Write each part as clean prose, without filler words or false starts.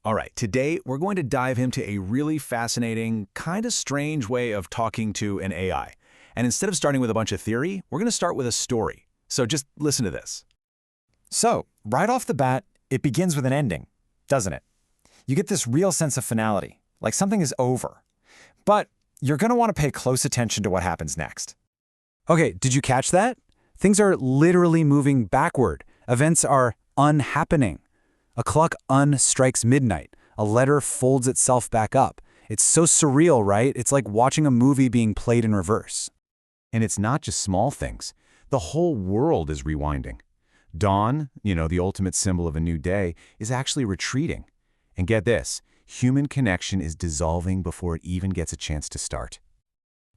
All right, today we're going to dive into a really fascinating, kind of strange way of talking to an AI. And instead of starting with a bunch of theory, we're going to start with a story. So just listen to this. So, right off the bat, it begins with an ending, doesn't it? You get this real sense of finality, like something is over. But you're going to want to pay close attention to what happens next. Okay, did you catch that? Things are literally moving backward. Events are unhappening. A clock strikes midnight. A letter folds itself back up. It's so surreal, right? It's like watching a movie being played in reverse. And it's not just small things. The whole world is rewinding. Dawn, the ultimate symbol of a new day, is actually retreating. And get this, human connection is dissolving before it even gets a chance to start.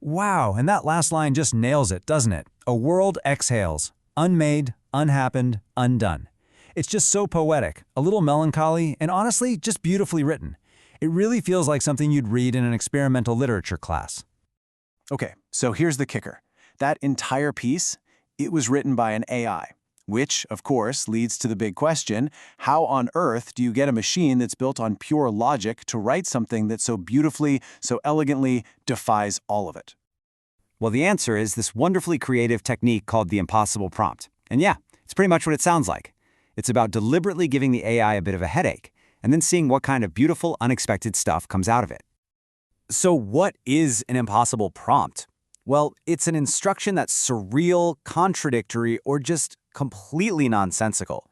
Wow, and that last line just nails it, doesn't it? A world exhales. Unmade, unhappened, undone. It's just so poetic, a little melancholy, and honestly, just beautifully written. It really feels like something you'd read in an experimental literature class. Okay, so here's the kicker. That entire piece, it was written by an AI, which, of course, leads to the big question, how on earth do you get a machine that's built on pure logic to write something that so beautifully, so elegantly defies all of it? Well, the answer is this wonderfully creative technique called the impossible prompt. And yeah, it's pretty much what it sounds like. It's about deliberately giving the AI a bit of a headache, and then seeing what kind of beautiful, unexpected stuff comes out of it. So what is an impossible prompt? Well, it's an instruction that's surreal, contradictory, or just completely nonsensical.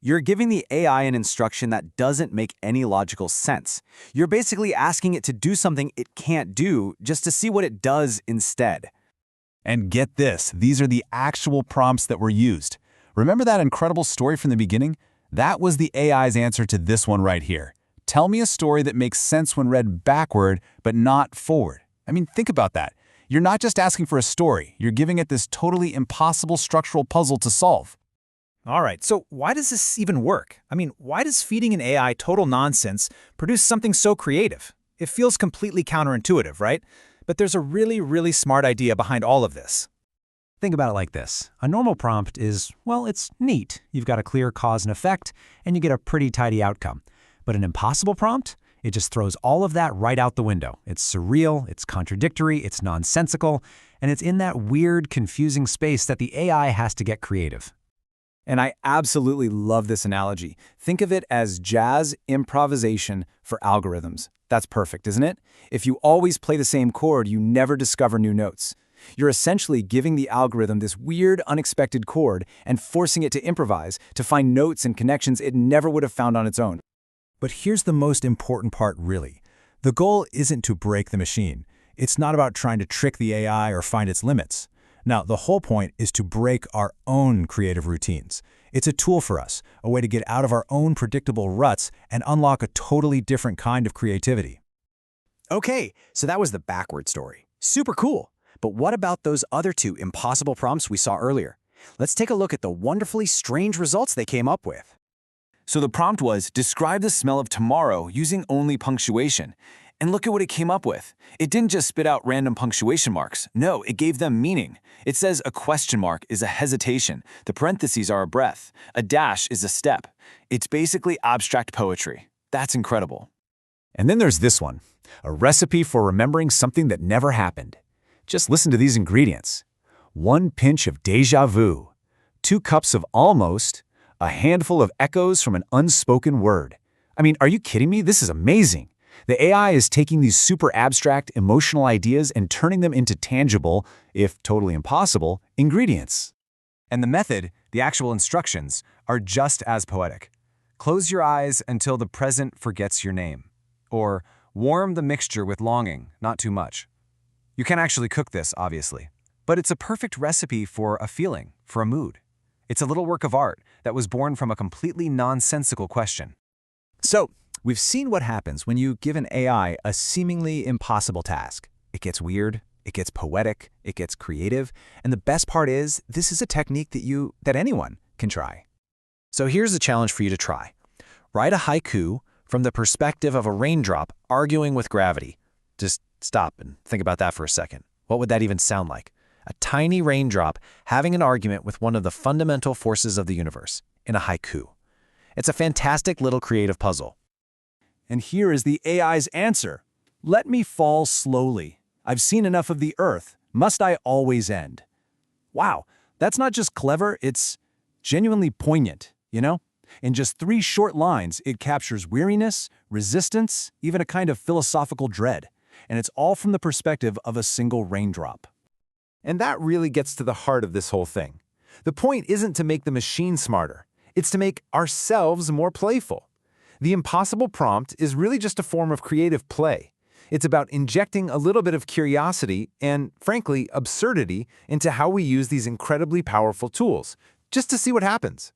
You're giving the AI an instruction that doesn't make any logical sense. You're basically asking it to do something it can't do just to see what it does instead. And get this, these are the actual prompts that were used. Remember that incredible story from the beginning? That was the AI's answer to this one right here. Tell me a story that makes sense when read backward, but not forward. I mean, think about that. You're not just asking for a story. You're giving it this totally impossible structural puzzle to solve. All right, so why does this even work? I mean, why does feeding an AI total nonsense produce something so creative? It feels completely counterintuitive, right? But there's a really, really smart idea behind all of this. Think about it like this. A normal prompt is, well, it's neat. You've got a clear cause and effect, and you get a pretty tidy outcome. But an impossible prompt? It just throws all of that right out the window. It's surreal, it's contradictory, it's nonsensical, and it's in that weird, confusing space that the AI has to get creative. And I absolutely love this analogy. Think of it as jazz improvisation for algorithms. That's perfect, isn't it? If you always play the same chord, you never discover new notes. You're essentially giving the algorithm this weird, unexpected chord and forcing it to improvise, to find notes and connections it never would have found on its own. But here's the most important part, really. The goal isn't to break the machine. It's not about trying to trick the AI or find its limits. Now, the whole point is to break our own creative routines. It's a tool for us, a way to get out of our own predictable ruts and unlock a totally different kind of creativity. Okay, so that was the backward story. Super cool. But what about those other two impossible prompts we saw earlier? Let's take a look at the wonderfully strange results they came up with. So the prompt was, describe the smell of tomorrow using only punctuation. And look at what it came up with. It didn't just spit out random punctuation marks. No, it gave them meaning. It says a question mark is a hesitation. The parentheses are a breath. A dash is a step. It's basically abstract poetry. That's incredible. And then there's this one, a recipe for remembering something that never happened. Just listen to these ingredients. 1 pinch of déjà vu, 2 cups of almost, a handful of echoes from an unspoken word. I mean, are you kidding me? This is amazing. The AI is taking these super abstract, emotional ideas and turning them into tangible, if totally impossible, ingredients. And the method, the actual instructions, are just as poetic. Close your eyes until the present forgets your name. Or warm the mixture with longing, not too much. You can't actually cook this, obviously. But it's a perfect recipe for a feeling, for a mood. It's a little work of art that was born from a completely nonsensical question. So, we've seen what happens when you give an AI a seemingly impossible task. It gets weird, it gets poetic, it gets creative, and the best part is, this is a technique that anyone can try. So here's a challenge for you to try. Write a haiku from the perspective of a raindrop arguing with gravity. Just stop and think about that for a second. What would that even sound like? A tiny raindrop having an argument with one of the fundamental forces of the universe in a haiku. It's a fantastic little creative puzzle. And here is the AI's answer. Let me fall slowly. I've seen enough of the earth. Must I always end? Wow, that's not just clever, it's genuinely poignant, you know? In just 3 short lines, it captures weariness, resistance, even a kind of philosophical dread. And it's all from the perspective of a single raindrop. And that really gets to the heart of this whole thing. The point isn't to make the machine smarter. It's to make ourselves more playful. The impossible prompt is really just a form of creative play. It's about injecting a little bit of curiosity and, frankly, absurdity into how we use these incredibly powerful tools, just to see what happens.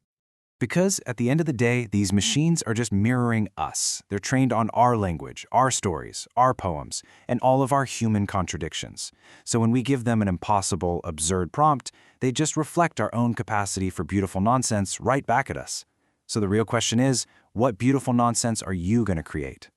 Because at the end of the day, these machines are just mirroring us. They're trained on our language, our stories, our poems, and all of our human contradictions. So when we give them an impossible, absurd prompt, they just reflect our own capacity for beautiful nonsense right back at us. So the real question is, what beautiful nonsense are you going to create?